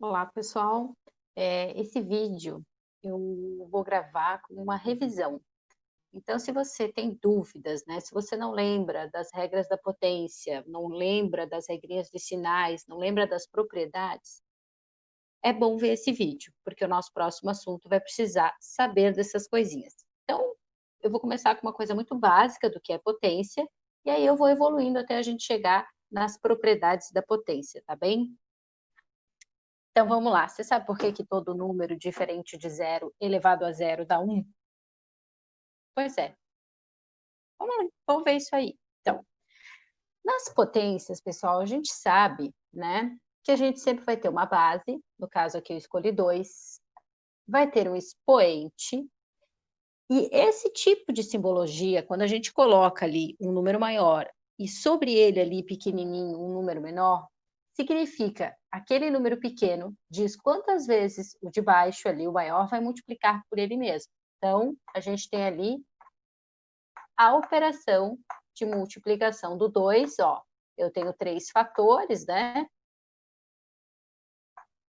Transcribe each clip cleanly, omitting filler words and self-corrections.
Olá, pessoal. Esse vídeo eu vou gravar com uma revisão. Então, se você tem dúvidas, né, se você não lembra das regras da potência, não lembra das regrinhas de sinais, não lembra das propriedades, é bom ver esse vídeo, porque o nosso próximo assunto vai precisar saber dessas coisinhas. Então, eu vou começar com uma coisa muito básica do que é potência, e aí eu vou evoluindo até a gente chegar nas propriedades da potência, tá bem? Então vamos lá, você sabe por que que todo número diferente de zero elevado a zero dá um? Pois é, vamos lá, vamos ver isso aí. Então, nas potências, pessoal, a gente sabe, né, que a gente sempre vai ter uma base, no caso aqui eu escolhi 2, vai ter um expoente, e esse tipo de simbologia, quando a gente coloca ali um número maior e sobre ele ali pequenininho um número menor, significa aquele número pequeno diz quantas vezes o de baixo ali, o maior, vai multiplicar por ele mesmo. Então, a gente tem ali a operação de multiplicação do 2, ó, eu tenho 3 fatores, né?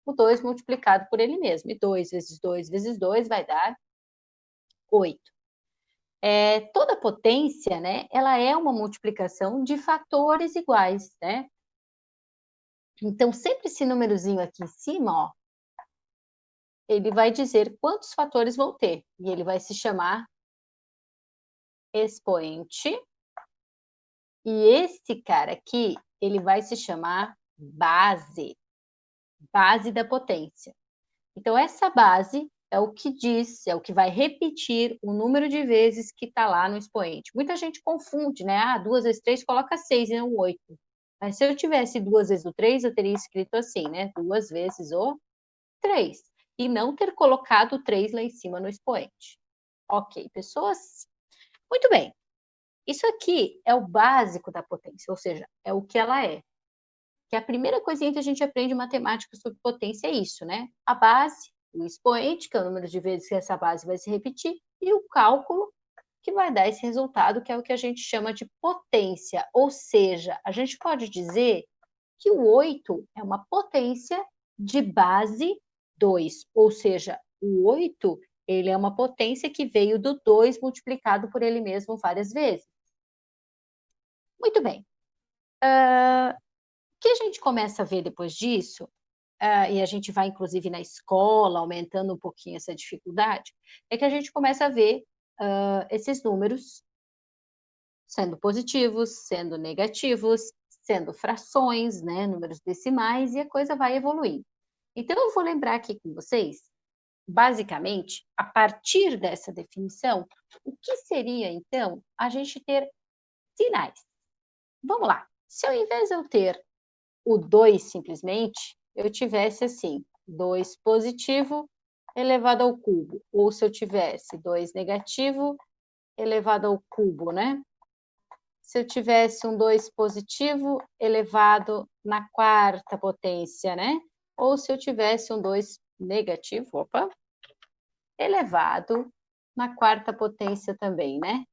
O 2 multiplicado por ele mesmo, e 2 vezes 2 vezes 2 vai dar 8. Toda potência, né, ela é uma multiplicação de fatores iguais, né? Então, sempre esse númerozinho aqui em cima, ó, ele vai dizer quantos fatores vão ter, e ele vai se chamar expoente, e esse cara aqui, ele vai se chamar base, base da potência. Então, essa base é o que diz, é o que vai repetir o número de vezes que está lá no expoente. Muita gente confunde, né? Ah, 2 vezes 3 coloca 6 e não 8. Mas se eu tivesse 2 vezes o 3, eu teria escrito assim, né? 2 vezes o 3. E não ter colocado o 3 lá em cima no expoente. Ok, pessoas? Muito bem. Isso aqui é o básico da potência, ou seja, é o que ela é. Que a primeira coisinha que a gente aprende em matemática sobre potência é isso, né? A base, o expoente, que é o número de vezes que essa base vai se repetir, e o cálculo, que vai dar esse resultado, que é o que a gente chama de potência. Ou seja, a gente pode dizer que o 8 é uma potência de base 2, ou seja, o 8 ele é uma potência que veio do 2 multiplicado por ele mesmo várias vezes. Muito bem. O que a gente começa a ver depois disso, e a gente vai inclusive na escola aumentando um pouquinho essa dificuldade, é que a gente começa a ver esses números sendo positivos, sendo negativos, sendo frações, né, números decimais, e a coisa vai evoluindo. Então, eu vou lembrar aqui com vocês, basicamente, a partir dessa definição, o que seria, então, a gente ter sinais. Vamos lá. Se ao invés de eu ter o 2 simplesmente, eu tivesse assim, 2 positivo elevado ao cubo, ou se eu tivesse 2 negativo elevado ao cubo, né? Se eu tivesse um 2 positivo elevado na quarta potência, né? Ou se eu tivesse um 2 negativo, opa, elevado na quarta potência também, né?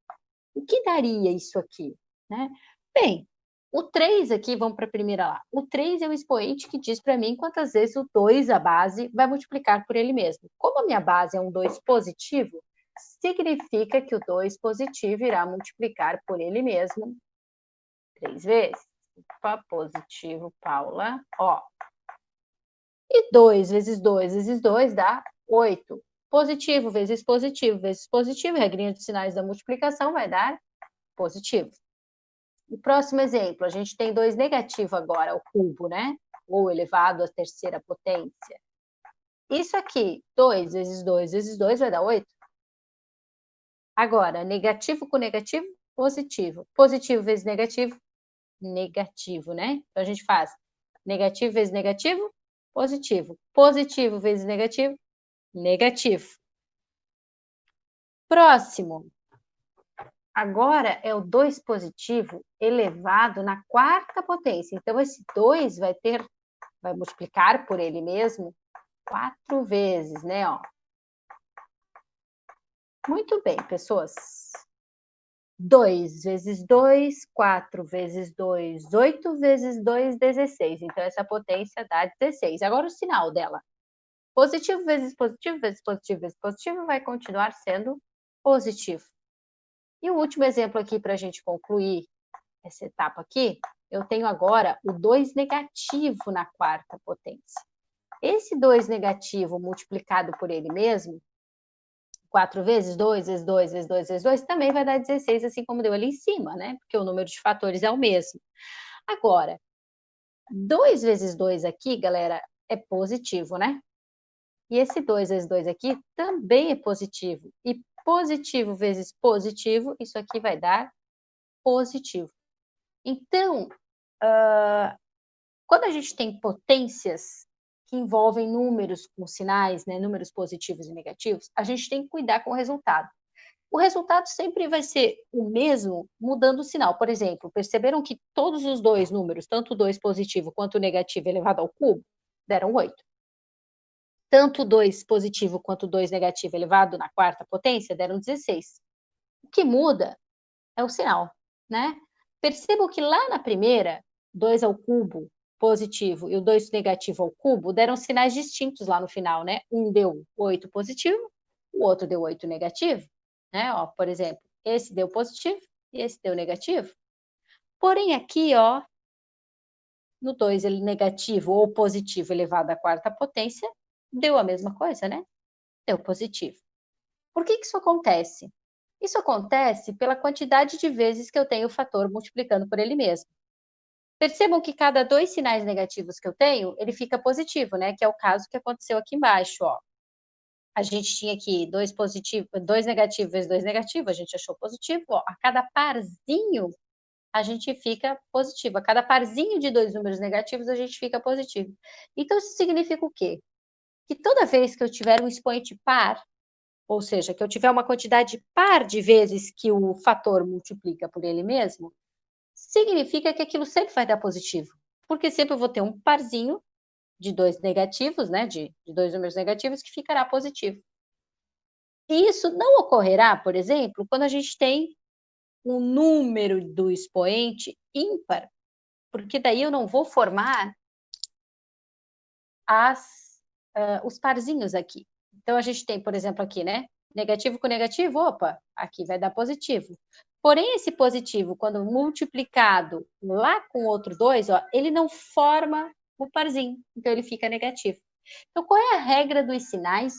O que daria isso aqui, né? Bem, o 3 aqui, vamos para a primeira lá. O 3 é o expoente que diz para mim quantas vezes o 2, a base, vai multiplicar por ele mesmo. Como a minha base é um 2 positivo, significa que o 2 positivo irá multiplicar por ele mesmo 3 vezes. Opa, positivo, Paula. Ó. E 2 vezes 2 vezes 2 dá 8. Positivo vezes positivo, regrinha de sinais da multiplicação vai dar positivo. O próximo exemplo, a gente tem 2 negativo agora ao cubo, né? Ou elevado à terceira potência. Isso aqui, 2 vezes 2 vezes 2 vai dar 8. Agora, negativo com negativo, positivo. Positivo vezes negativo, negativo, né? Então, a gente faz negativo vezes negativo, positivo. Positivo vezes negativo, negativo. Próximo. Agora é o 2 positivo elevado na quarta potência. Então, esse 2 vai multiplicar por ele mesmo 4 vezes, né? Ó. Muito bem, pessoas. 2 vezes 2, 4 vezes 2, 8 vezes 2, 16. Então, essa potência dá 16. Agora, o sinal dela. Positivo vezes positivo vezes positivo vezes positivo vai continuar sendo positivo. E o último exemplo aqui para a gente concluir essa etapa aqui, eu tenho agora o 2 negativo na quarta potência. Esse 2 negativo multiplicado por ele mesmo, 4 vezes 2, vezes 2, vezes 2, vezes 2, também vai dar 16, assim como deu ali em cima, né? Porque o número de fatores é o mesmo. Agora, 2 vezes 2 aqui, galera, é positivo, né? E esse 2 vezes 2 aqui também é positivo. E positivo vezes positivo, isso aqui vai dar positivo. Então, quando a gente tem potências que envolvem números com sinais, né, números positivos e negativos, a gente tem que cuidar com o resultado. O resultado sempre vai ser o mesmo, mudando o sinal. Por exemplo, perceberam que todos os dois números, tanto o 2 positivo quanto o negativo elevado ao cubo, deram 8. Tanto o 2 positivo quanto o 2 negativo elevado na quarta potência deram 16. O que muda é o sinal, né? Percebam que lá na primeira, 2 ao cubo positivo e o 2 negativo ao cubo deram sinais distintos lá no final, né? Um deu 8 positivo, o outro deu 8 negativo, né? Ó, por exemplo, esse deu positivo e esse deu negativo. Porém, aqui, ó, no 2 ele negativo ou positivo elevado à quarta potência, deu a mesma coisa, né? Deu positivo. Por que isso acontece? Isso acontece pela quantidade de vezes que eu tenho o fator multiplicando por ele mesmo. Percebam que cada 2 sinais negativos que eu tenho, ele fica positivo, né? Que é o caso que aconteceu aqui embaixo, ó. A gente tinha aqui 2 positivo, 2 negativo vezes 2 negativo, a gente achou positivo, ó. A cada parzinho, a gente fica positivo. A cada parzinho de 2 números negativos, a gente fica positivo. Então, isso significa o quê? Que toda vez que eu tiver um expoente par, ou seja, que eu tiver uma quantidade par de vezes que o fator multiplica por ele mesmo, significa que aquilo sempre vai dar positivo, porque sempre eu vou ter um parzinho de 2 negativos, né, de 2 números negativos que ficará positivo. E isso não ocorrerá, por exemplo, quando a gente tem um número do expoente ímpar, porque daí eu não vou formar os parzinhos aqui. Então, a gente tem, por exemplo, aqui, né? Negativo com negativo, opa, aqui vai dar positivo. Porém, esse positivo, quando multiplicado lá com outro 2, ó, ele não forma o parzinho, então ele fica negativo. Então, qual é a regra dos sinais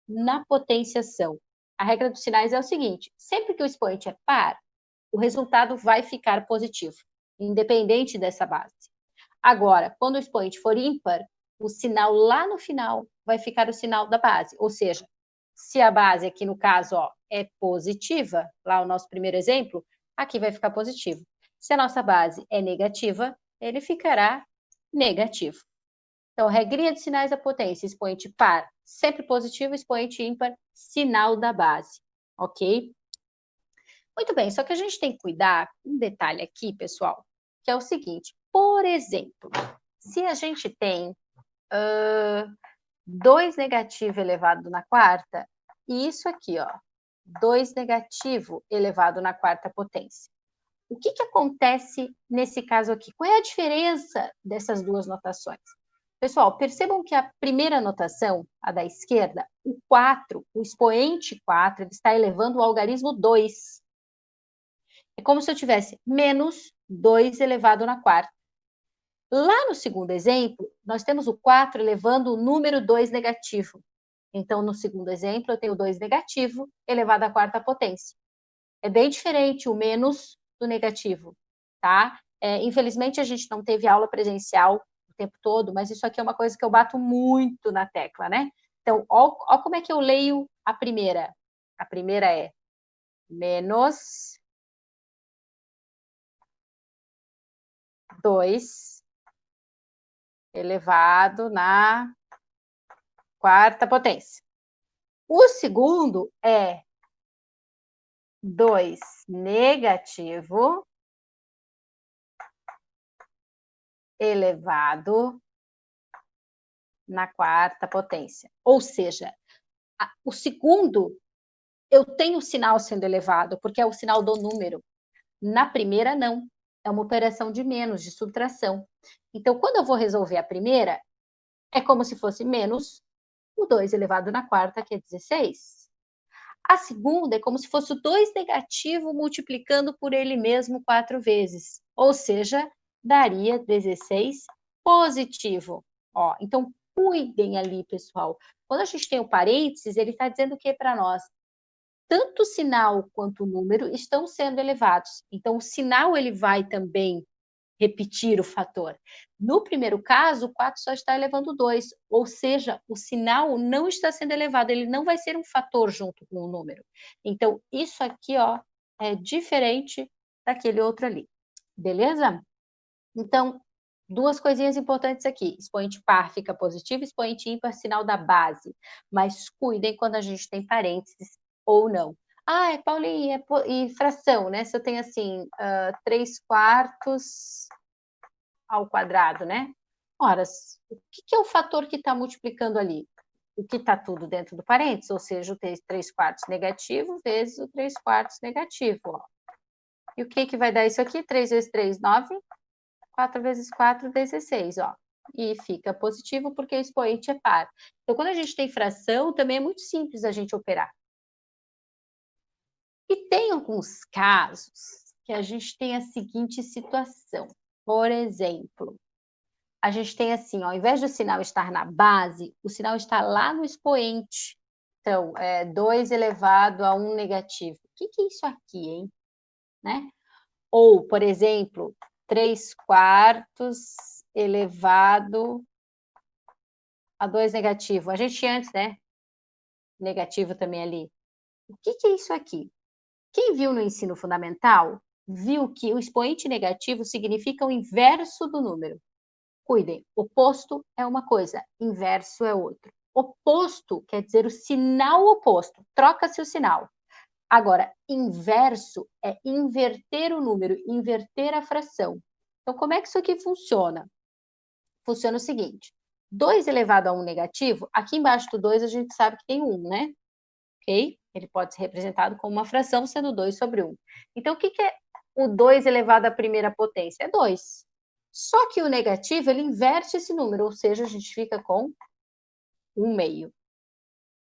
na potenciação? A regra dos sinais é o seguinte: sempre que o expoente é par, o resultado vai ficar positivo, independente dessa base. Agora, quando o expoente for ímpar, o sinal lá no final vai ficar o sinal da base, ou seja, se a base aqui no caso, ó, é positiva, lá o nosso primeiro exemplo, aqui vai ficar positivo. Se a nossa base é negativa, ele ficará negativo. Então, regrinha de sinais da potência, expoente par, sempre positivo, expoente ímpar, sinal da base, ok? Muito bem, só que a gente tem que cuidar, um detalhe aqui, pessoal, que é o seguinte, por exemplo, se a gente tem 2 negativo elevado na quarta, e isso aqui, ó, 2 negativo elevado na quarta potência. O que acontece nesse caso aqui? Qual é a diferença dessas duas notações? Pessoal, percebam que a primeira notação, a da esquerda, o 4, o expoente 4, ele está elevando o algarismo 2. É como se eu tivesse menos 2 elevado na quarta. Lá no segundo exemplo, nós temos o 4 elevando o número 2 negativo. Então, no segundo exemplo, eu tenho 2 negativo elevado à quarta potência. É bem diferente o menos do negativo, tá? Infelizmente, a gente não teve aula presencial o tempo todo, mas isso aqui é uma coisa que eu bato muito na tecla, né? Então, ó como é que eu leio a primeira. A primeira é menos 2 elevado na quarta potência. O segundo é 2 negativo elevado na quarta potência. Ou seja, o segundo eu tenho o sinal sendo elevado, porque é o sinal do número. Na primeira, não. É uma operação de menos, de subtração. Então, quando eu vou resolver a primeira, é como se fosse menos o 2 elevado na quarta, que é 16. A segunda é como se fosse o 2 negativo multiplicando por ele mesmo 4 vezes. Ou seja, daria 16 positivo. Ó, então, cuidem ali, pessoal. Quando a gente tem o parênteses, ele está dizendo o que para nós? Tanto o sinal quanto o número estão sendo elevados. Então, o sinal ele vai também repetir o fator. No primeiro caso, o 4 só está elevando 2, ou seja, o sinal não está sendo elevado, ele não vai ser um fator junto com o número. Então, isso aqui, ó, é diferente daquele outro ali. Beleza? Então, duas coisinhas importantes aqui. Expoente par fica positivo, expoente ímpar, sinal da base. Mas cuidem quando a gente tem parênteses ou não. Ah, Paulinha, e fração, né? Se eu tenho assim, 3 quartos ao quadrado, né? Ora, o que é o fator que está multiplicando ali? O que está tudo dentro do parênteses, ou seja, o 3 quartos negativo vezes o 3 quartos negativo. Ó. E o que vai dar isso aqui? 3 vezes 3, 9. 4 vezes 4, 16, ó. E fica positivo porque o expoente é par. Então, quando a gente tem fração, também é muito simples a gente operar. E tem alguns casos que a gente tem a seguinte situação. Por exemplo, a gente tem assim, ó, ao invés do sinal estar na base, o sinal está lá no expoente. Então, 2 elevado a 1 negativo. O que é isso aqui, hein? Né? Ou, por exemplo, 3 quartos elevado a 2 negativo. A gente tinha antes, né? Negativo também ali. O que é isso aqui? Quem viu no ensino fundamental, viu que o expoente negativo significa o inverso do número. Cuidem, oposto é uma coisa, inverso é outra. Oposto quer dizer o sinal oposto, troca-se o sinal. Agora, inverso é inverter o número, inverter a fração. Então, como é que isso aqui funciona? Funciona o seguinte, 2 elevado a 1 negativo, aqui embaixo do 2 a gente sabe que tem 1, né? Ok? Ele pode ser representado como uma fração, sendo 2 sobre 1. Então, o que é o 2 elevado à primeira potência? É 2. Só que o negativo, ele inverte esse número, ou seja, a gente fica com 1 meio.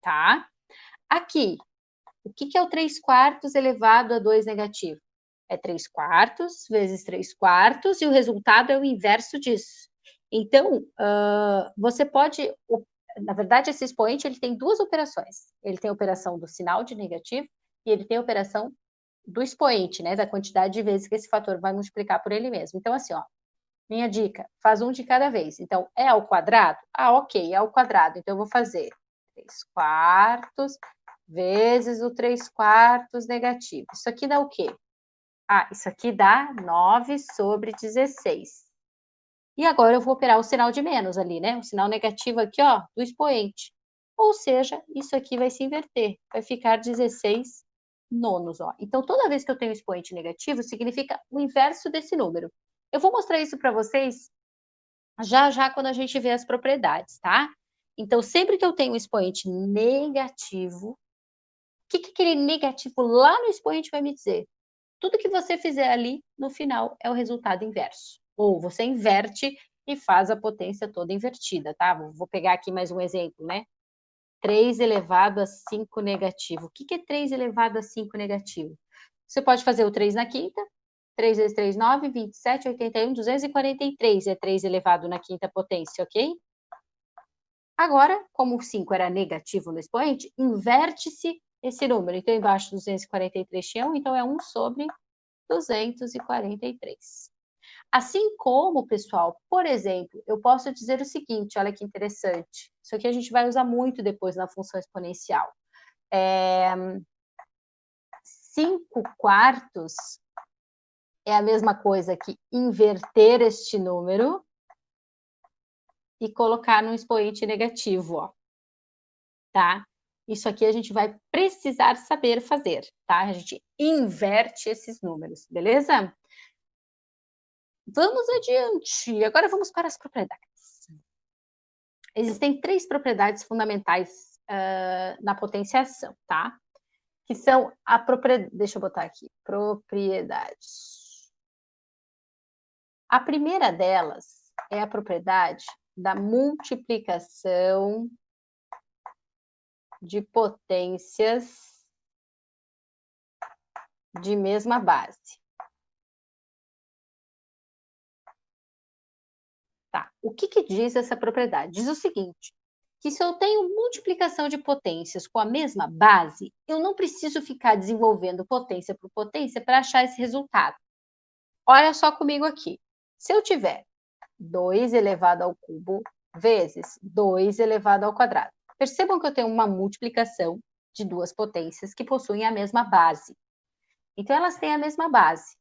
Tá? Aqui, o que é o 3 quartos elevado a 2 negativo? É 3 quartos vezes 3 quartos, e o resultado é o inverso disso. Então, você pode... Na verdade, esse expoente ele tem duas operações. Ele tem a operação do sinal de negativo e ele tem a operação do expoente, né? Da quantidade de vezes que esse fator vai multiplicar por ele mesmo. Então, assim, ó, minha dica, faz um de cada vez. Então, é ao quadrado? Ah, ok, é ao quadrado. Então, eu vou fazer 3 quartos vezes o 3 quartos negativo. Isso aqui dá o quê? Ah, isso aqui dá 9 sobre 16. E agora eu vou operar o sinal de menos ali, né? O sinal negativo aqui, ó, do expoente. Ou seja, isso aqui vai se inverter. Vai ficar 16 nonos, ó. Então, toda vez que eu tenho expoente negativo, significa o inverso desse número. Eu vou mostrar isso para vocês já já quando a gente vê as propriedades, tá? Então, sempre que eu tenho um expoente negativo, o que aquele negativo lá no expoente vai me dizer? Tudo que você fizer ali, no final, é o resultado inverso. Ou você inverte e faz a potência toda invertida, tá? Vou pegar aqui mais um exemplo, né? 3 elevado a 5 negativo. O que é 3 elevado a 5 negativo? Você pode fazer o 3 na quinta. 3 vezes 3, 9, 27, 81, 243 é 3 elevado na quinta potência, ok? Agora, como o 5 era negativo no expoente, inverte-se esse número. Então, embaixo 243 tinha 1, então é 1 sobre 243. Assim como, pessoal, por exemplo, eu posso dizer o seguinte, olha que interessante. Isso aqui a gente vai usar muito depois na função exponencial. 5 quartos é a mesma coisa que inverter este número e colocar num expoente negativo, ó. Tá? Isso aqui a gente vai precisar saber fazer, tá? A gente inverte esses números, beleza? Vamos adiante. Agora vamos para as propriedades. Existem 3 propriedades fundamentais na potenciação, tá? que são a propriedade. Deixa eu botar aqui, propriedades. A primeira delas é a propriedade da multiplicação de potências de mesma base. Tá. O que diz essa propriedade? Diz o seguinte, que se eu tenho multiplicação de potências com a mesma base, eu não preciso ficar desenvolvendo potência por potência para achar esse resultado. Olha só comigo aqui. Se eu tiver 2 elevado ao cubo vezes 2 elevado ao quadrado. Percebam que eu tenho uma multiplicação de duas potências que possuem a mesma base. Então, elas têm a mesma base.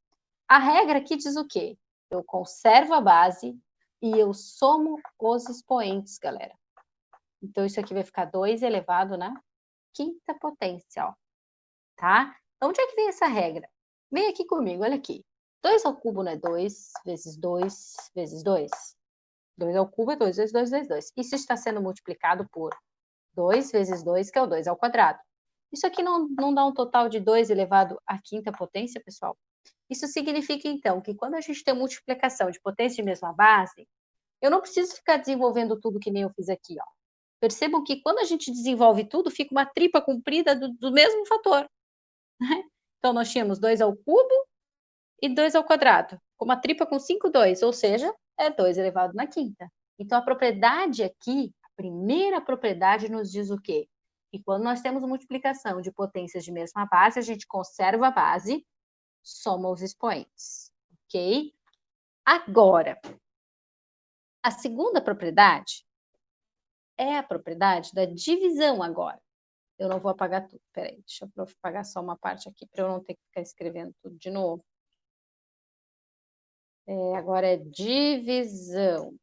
A regra aqui diz o quê? Eu conservo a base e eu somo os expoentes, galera. Então, isso aqui vai ficar 2 elevado na quinta potência, ó. Tá? Onde é que vem essa regra? Vem aqui comigo, olha aqui. 2 ao cubo não é 2 vezes 2 vezes 2? 2 ao cubo é 2 vezes 2 vezes 2. Isso está sendo multiplicado por 2 vezes 2, que é o 2 ao quadrado. Isso aqui não dá um total de 2 elevado à quinta potência, pessoal? Isso significa, então, que quando a gente tem multiplicação de potência de mesma base, eu não preciso ficar desenvolvendo tudo que nem eu fiz aqui, ó. Percebam que quando a gente desenvolve tudo, fica uma tripa comprida do mesmo fator. Né? Então, nós tínhamos 2 ao cubo e 2 ao quadrado. Uma tripa com 5, 2, ou seja, é 2 elevado na quinta. Então, a propriedade aqui, a primeira propriedade nos diz o quê? Que quando nós temos multiplicação de potências de mesma base, a gente conserva a base, soma os expoentes, ok? Agora, a segunda propriedade é a propriedade da divisão agora. Eu não vou apagar tudo, peraí, deixa eu apagar só uma parte aqui para eu não ter que ficar escrevendo tudo de novo. Agora é divisão.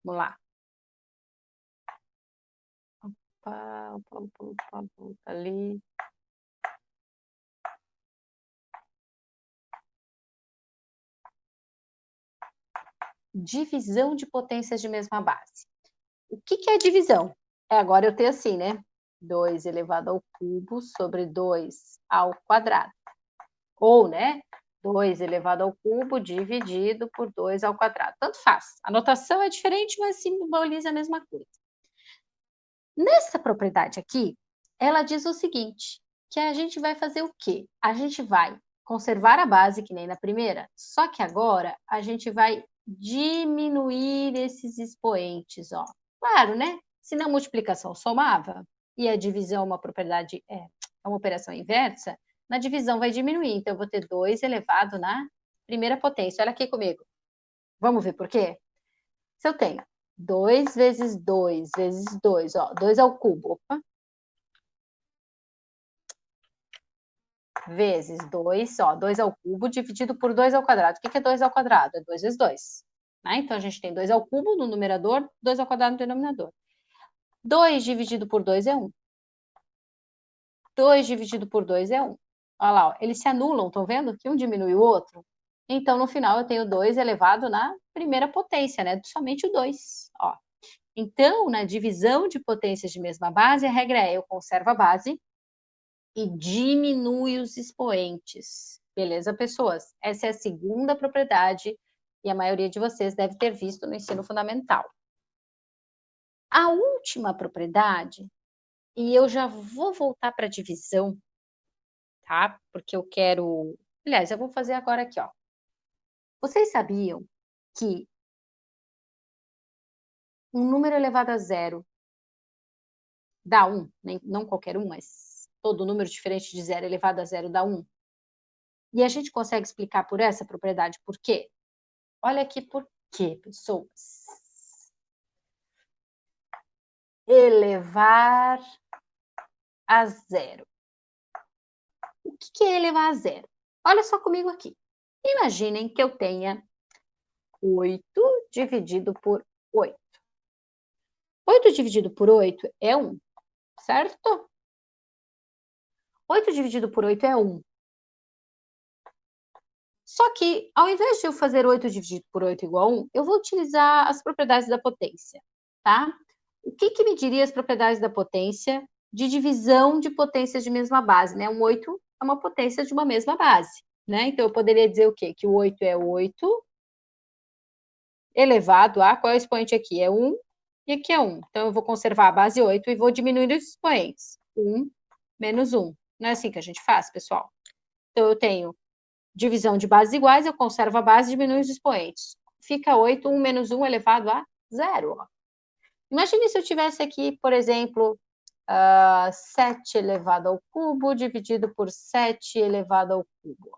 Vamos lá. Ali. Divisão de potências de mesma base. O que é divisão? Agora eu tenho assim, né? 2 elevado ao cubo sobre 2 ao quadrado. Ou, né? 2 elevado ao cubo dividido por 2 ao quadrado. Tanto faz. A notação é diferente, mas simboliza a mesma coisa. Nessa propriedade aqui, ela diz o seguinte, que a gente vai fazer o quê? A gente vai conservar a base, que nem na primeira, só que agora a gente vai diminuir esses expoentes, ó. Claro, né? Se na multiplicação somava e a divisão é uma propriedade, é uma operação inversa, na divisão vai diminuir. Então, eu vou ter 2 elevado na primeira potência. Olha aqui comigo. Vamos ver por quê? Se eu tenho 2 vezes 2 vezes 2, ó, 2 ao cubo, opa. Vezes 2, ó, 2 ao cubo dividido por 2 ao quadrado. O que é 2 ao quadrado? É 2 vezes 2. Né? Então, a gente tem 2 ao cubo no numerador, 2 ao quadrado no denominador. 2 dividido por 2 é 1. 2 dividido por 2 é 1. Olha lá, ó, eles se anulam, estão vendo? Que um diminui o outro. Então, no final, eu tenho 2 elevado na primeira potência, né? Somente o 2, ó. Então, na divisão de potências de mesma base, a regra é eu conservo a base e diminui os expoentes. Beleza, pessoas? Essa é a segunda propriedade e a maioria de vocês deve ter visto no ensino fundamental. A última propriedade, e eu já vou voltar para a divisão, tá? Porque eu quero... Aliás, eu vou fazer agora aqui, ó. Vocês sabiam que um número elevado a zero dá 1, não qualquer um, mas todo número diferente de zero elevado a zero dá 1? E a gente consegue explicar por essa propriedade por quê? Olha aqui por quê, pessoas. Elevar a zero. O que é elevar a zero? Olha só comigo aqui. Imaginem que eu tenha 8 dividido por 8. 8 dividido por 8 é 1, certo? 8 dividido por 8 é 1. Só que, ao invés de eu fazer 8 dividido por 8 igual a 1, eu vou utilizar as propriedades da potência, tá? O que me diria as propriedades da potência de divisão de potências de mesma base, né? Um 8 é uma potência de uma mesma base, né? Então, eu poderia dizer o quê? Que o 8 é 8 elevado a... Qual é o expoente aqui? É 1 e aqui é 1. Então, eu vou conservar a base 8 e vou diminuir os expoentes. 1 menos 1. Não é assim que a gente faz, pessoal? Então, eu tenho divisão de bases iguais, eu conservo a base e diminuo os expoentes. Fica 8, 1 menos 1 elevado a 0. Ó. Imagine se eu tivesse aqui, por exemplo, 7 elevado ao cubo dividido por 7 elevado ao cubo.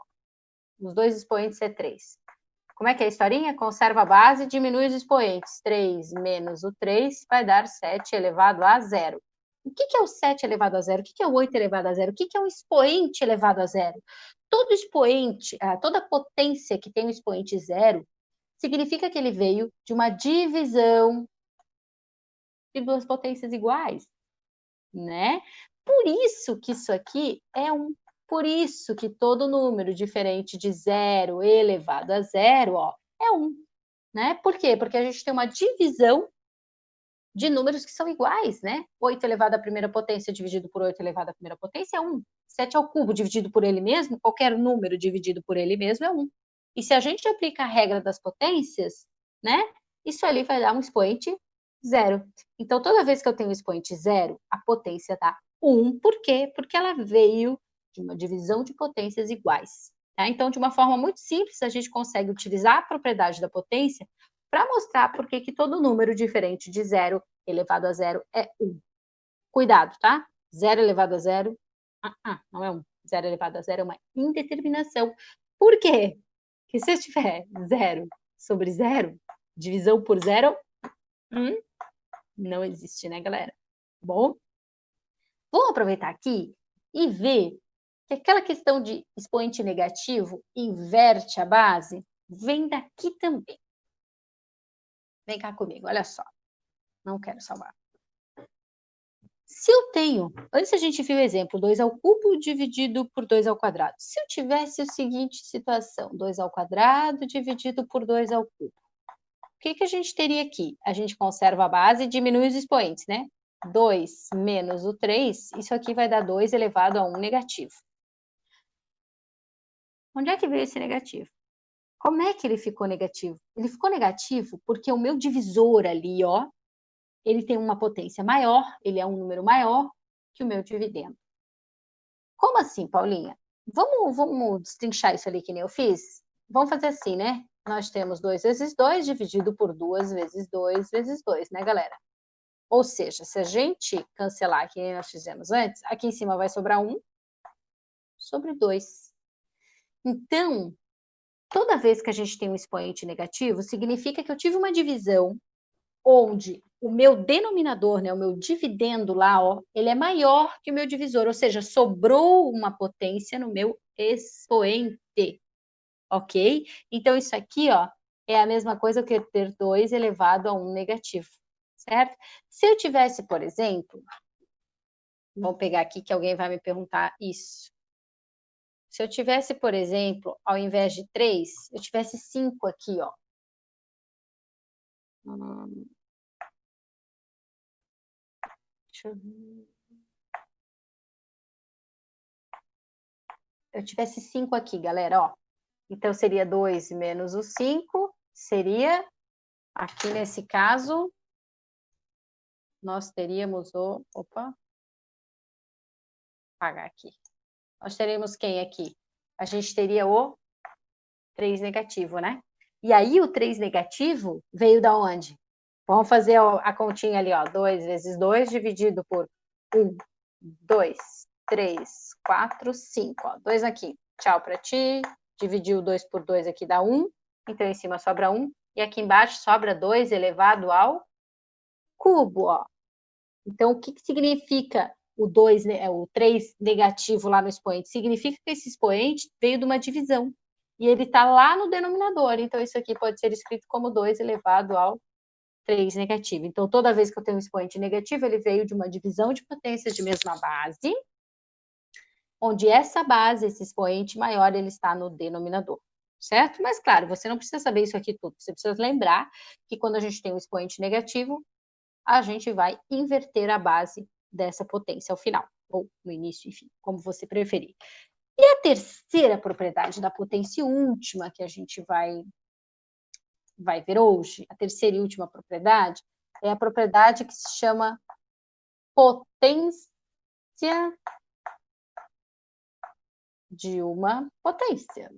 Os dois expoentes é 3. Como é que é a historinha? Conserva a base e diminui os expoentes. 3 menos o 3 vai dar 7 elevado a 0. O que é o 7 elevado a 0? O que é o 8 elevado a 0? O que é um expoente elevado a 0? Todo expoente, toda potência que tem um expoente 0, significa que ele veio de uma divisão de duas potências iguais, né? Por isso que isso aqui é 1. Por isso que todo número diferente de 0 elevado a 0, ó, é 1, né? Por quê? Porque a gente tem uma divisão de números que são iguais, né? 8 elevado à primeira potência dividido por 8 elevado à primeira potência é 1. 7 ao cubo dividido por ele mesmo, qualquer número dividido por ele mesmo é 1. E se a gente aplica a regra das potências, né? Isso ali vai dar um expoente 0. Então, toda vez que eu tenho um expoente 0, a potência dá 1. Por quê? Porque ela veio de uma divisão de potências iguais. Tá? Então, de uma forma muito simples, a gente consegue utilizar a propriedade da potência para mostrar por que todo número diferente de 0 elevado a 0 é 1. Cuidado, tá? 0 elevado a 0, não é 1. 0 elevado a 0 é uma indeterminação. Por quê? Porque se eu tiver 0 sobre 0, divisão por 0, não existe, né, galera? Bom, vou aproveitar aqui e ver que aquela questão de expoente negativo inverte a base, vem daqui também. Vem cá comigo, olha só. Não quero salvar. Se eu tenho, antes a gente viu o exemplo, 2 ao cubo dividido por 2 ao quadrado. Se eu tivesse a seguinte situação, 2 ao quadrado dividido por 2 ao cubo. O que a gente teria aqui? A gente conserva a base e diminui os expoentes, né? 2 menos o 3, isso aqui vai dar 2 elevado a 1 negativo. Onde é que veio esse negativo? Como é que ele ficou negativo? Ele ficou negativo porque o meu divisor ali, ó, ele tem uma potência maior, ele é um número maior que o meu dividendo. Como assim, Paulinha? Vamos destrinchar isso ali que nem eu fiz? Vamos fazer assim, né? Nós temos 2 vezes 2 dividido por 2 vezes 2 vezes 2, né, galera? Ou seja, se a gente cancelar aqui que nós fizemos antes, aqui em cima vai sobrar 1 sobre 2. Então, toda vez que a gente tem um expoente negativo, significa que eu tive uma divisão onde o meu denominador, né, o meu dividendo lá, ó, ele é maior que o meu divisor, ou seja, sobrou uma potência no meu expoente, ok? Então, isso aqui, ó, é a mesma coisa que ter 2 elevado a 1 negativo, certo? Se eu tivesse, por exemplo, vamos pegar aqui que alguém vai me perguntar isso. Se eu tivesse, por exemplo, ao invés de 3, eu tivesse 5 aqui, ó. Deixa eu ver. Eu tivesse 5 aqui, galera, ó. Então, seria 2 menos o 5, seria, aqui nesse caso, nós teríamos o... Opa. Apagar aqui. Nós teríamos quem aqui? A gente teria o 3 negativo, né? E aí, o 3 negativo veio da onde? Vamos fazer a continha ali, ó. 2 vezes 2 dividido por 1, 2, 3, 4, 5. Ó. 2 aqui. Tchau para ti. Dividiu 2 por 2 aqui dá 1. Então, em cima sobra 1. E aqui embaixo sobra 2 elevado ao cubo, ó. Então, o que significa o 2, o 3 negativo lá no expoente? Significa que esse expoente veio de uma divisão. E ele está lá no denominador. Então, isso aqui pode ser escrito como 2 elevado ao 3 negativo. Então, toda vez que eu tenho um expoente negativo, ele veio de uma divisão de potências de mesma base, onde essa base, esse expoente maior, ele está no denominador, certo? Mas, claro, você não precisa saber isso aqui tudo. Você precisa lembrar que quando a gente tem um expoente negativo, a gente vai inverter a base dessa potência ao final, ou no início, enfim, como você preferir. E a terceira propriedade da potência última que a gente vai ver hoje, a terceira e última propriedade, é a propriedade que se chama potência de uma potência.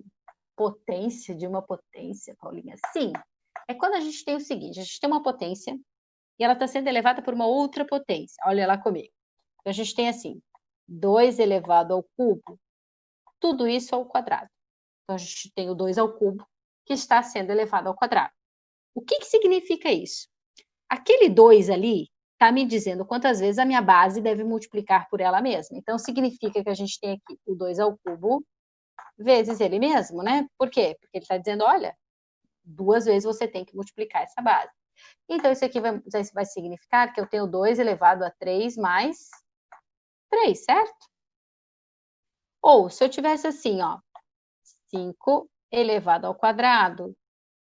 Potência de uma potência, Paulinha. Sim, é quando a gente tem o seguinte, a gente tem uma potência e ela está sendo elevada por uma outra potência. Olha lá comigo. A gente tem assim, 2 elevado ao cubo, tudo isso ao quadrado. Então, a gente tem o 2 ao cubo, que está sendo elevado ao quadrado. O que significa isso? Aquele 2 ali está me dizendo quantas vezes a minha base deve multiplicar por ela mesma. Então, significa que a gente tem aqui o 2 ao cubo vezes ele mesmo, né? Por quê? Porque ele está dizendo, olha, 2 vezes você tem que multiplicar essa base. Então, isso aqui vai significar que eu tenho 2 elevado a 3 mais 3, certo? Ou, se eu tivesse assim, ó, 5 elevado ao quadrado,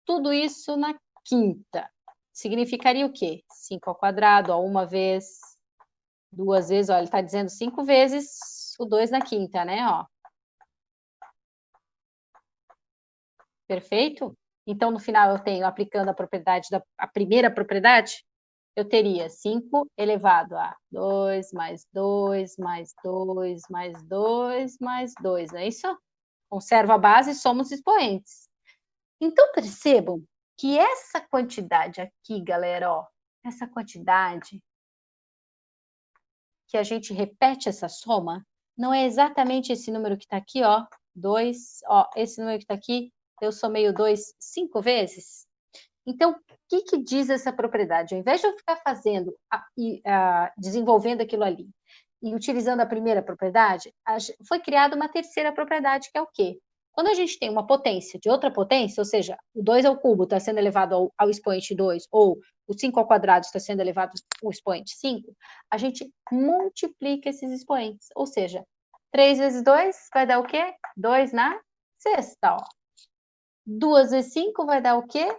tudo isso na quinta. Significaria o quê? 5 ao quadrado, ó, uma vez, 2 vezes, ó, ele está dizendo 5 vezes o 2 na quinta, né, ó. Perfeito? Então, no final, eu tenho, aplicando a propriedade, a primeira propriedade, eu teria 5 elevado a 2, mais 2, mais 2, mais 2, mais 2, não é isso? Conservo a base e somos expoentes. Então, percebam que essa quantidade aqui, galera, ó, essa quantidade que a gente repete essa soma, não é exatamente esse número que está aqui, ó, 2, ó, esse número que está aqui, eu somei o 2 5 vezes. Então, o que diz essa propriedade? Ao invés de eu ficar fazendo, desenvolvendo aquilo ali, e utilizando a primeira propriedade, foi criada uma terceira propriedade, que é o quê? Quando a gente tem uma potência de outra potência, ou seja, o 2 ao cubo está sendo elevado ao expoente 2, ou o 5 ao quadrado está sendo elevado ao expoente 5, a gente multiplica esses expoentes. Ou seja, 3 vezes 2 vai dar o quê? 2 na sexta, ó. 2 vezes 5 vai dar o quê?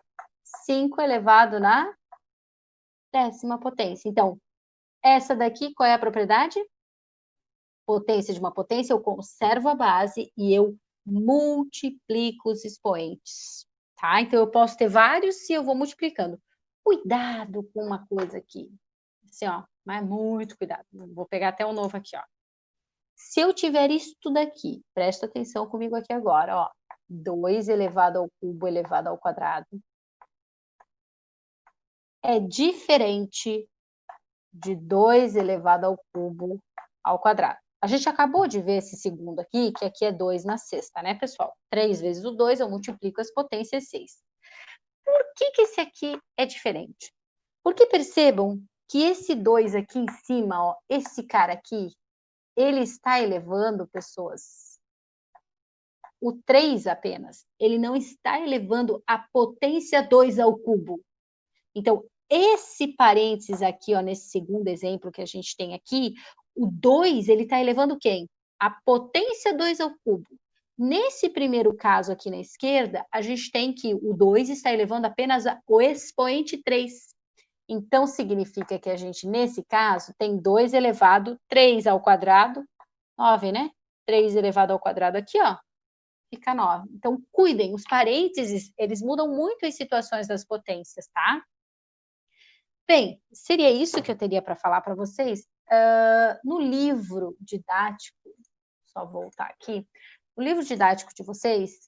5 elevado na 10ª potência. Então, essa daqui, qual é a propriedade? Potência de uma potência, eu conservo a base e eu multiplico os expoentes, tá? Então, eu posso ter vários se eu vou multiplicando. Cuidado com uma coisa aqui. Assim, ó, mas muito cuidado. Vou pegar até um novo aqui, ó. Se eu tiver isso daqui, presta atenção comigo aqui agora, ó. 2 elevado ao cubo elevado ao quadrado é diferente de 2 elevado ao cubo ao quadrado. A gente acabou de ver esse segundo aqui, que aqui é 2 na sexta, né, pessoal? 3 vezes o 2, eu multiplico as potências 6. Por que esse aqui é diferente? Porque percebam que esse 2 aqui em cima, ó, esse cara aqui, ele está elevando, pessoas, o 3 apenas. Ele não está elevando a potência 2 ao cubo. Então, esse parênteses aqui, ó, nesse segundo exemplo que a gente tem aqui, o 2, ele está elevando quem? A potência 2 ao cubo. Nesse primeiro caso aqui na esquerda, a gente tem que o 2 está elevando apenas o expoente 3. Então, significa que a gente, nesse caso, tem 2 elevado 3 ao quadrado, 9, né? 3 elevado ao quadrado aqui, ó, fica 9. Então, cuidem, os parênteses, eles mudam muito as situações das potências, tá? Bem, seria isso que eu teria para falar para vocês. No livro didático, só voltar aqui, no livro didático de vocês,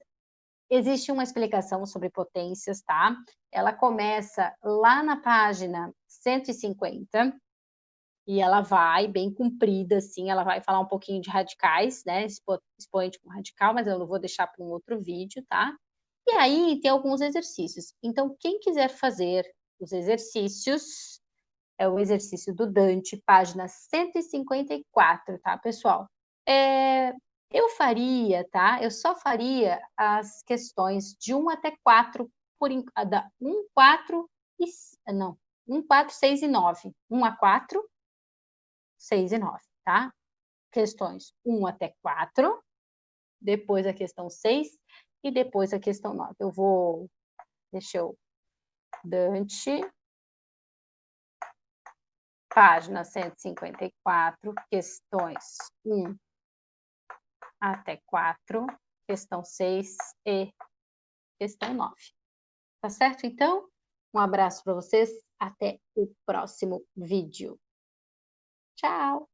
existe uma explicação sobre potências, tá? Ela começa lá na página 150 e ela vai bem comprida, assim, ela vai falar um pouquinho de radicais, né? Expoente com radical, mas eu não vou deixar para um outro vídeo, tá? E aí tem alguns exercícios. Então, quem quiser fazer os exercícios, é o exercício do Dante, página 154, tá, pessoal? Eu faria, tá? Eu só faria as questões de 1 até 4, por 1, 4 e... Não, 1, 4, 6 e 9. 1 a 4, 6 e 9, tá? Questões 1 até 4, depois a questão 6 e depois a questão 9. Eu vou... Deixa eu... Dante... página 154, questões 1 até 4, questão 6 e questão 9. Tá certo, então? Um abraço para vocês, até o próximo vídeo. Tchau!